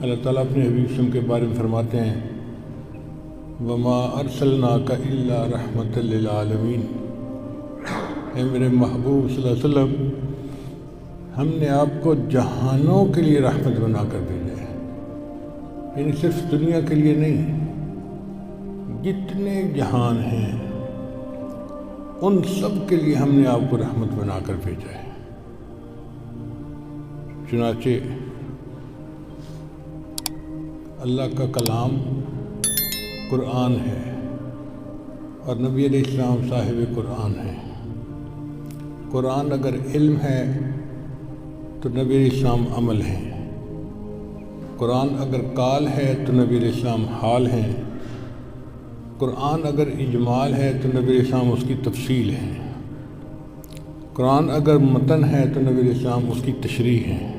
अल्लाह ताला अपने हबीब सल्लल्लाहु अलैहि वसल्लम के बारे में फरमाते हैं, वमा अरसलनाका इल्ला रहमतल लिल आलमीन। है मेरे महबूब सल्लल्लाहु अलैहि वसल्लम, हमने आपको जहानों के लिए रहमत बनाकर भेजा है। यानी सिर्फ दुनिया के लिए नहीं, जितने जहान हैं उन सब के लिए हमने आपको रहमत बनाकर भेजा है। चुनाचे अल्लाह का कलाम कुरान है और नबी अलैहिस्सलाम साहिब कुरान है। कुरान अगर इल्म है तो नबी अलैहिस्सलाम अमल हैं। कुरान अगर काल है तो नबी अलैहिस्सलाम हाल हैं। कुरान अगर इजमाल है तो नबी अलैहिस्सलाम उसकी तफसील है। कुरान अगर मतन है तो नबी अलैहिस्सलाम उसकी तशरीह है।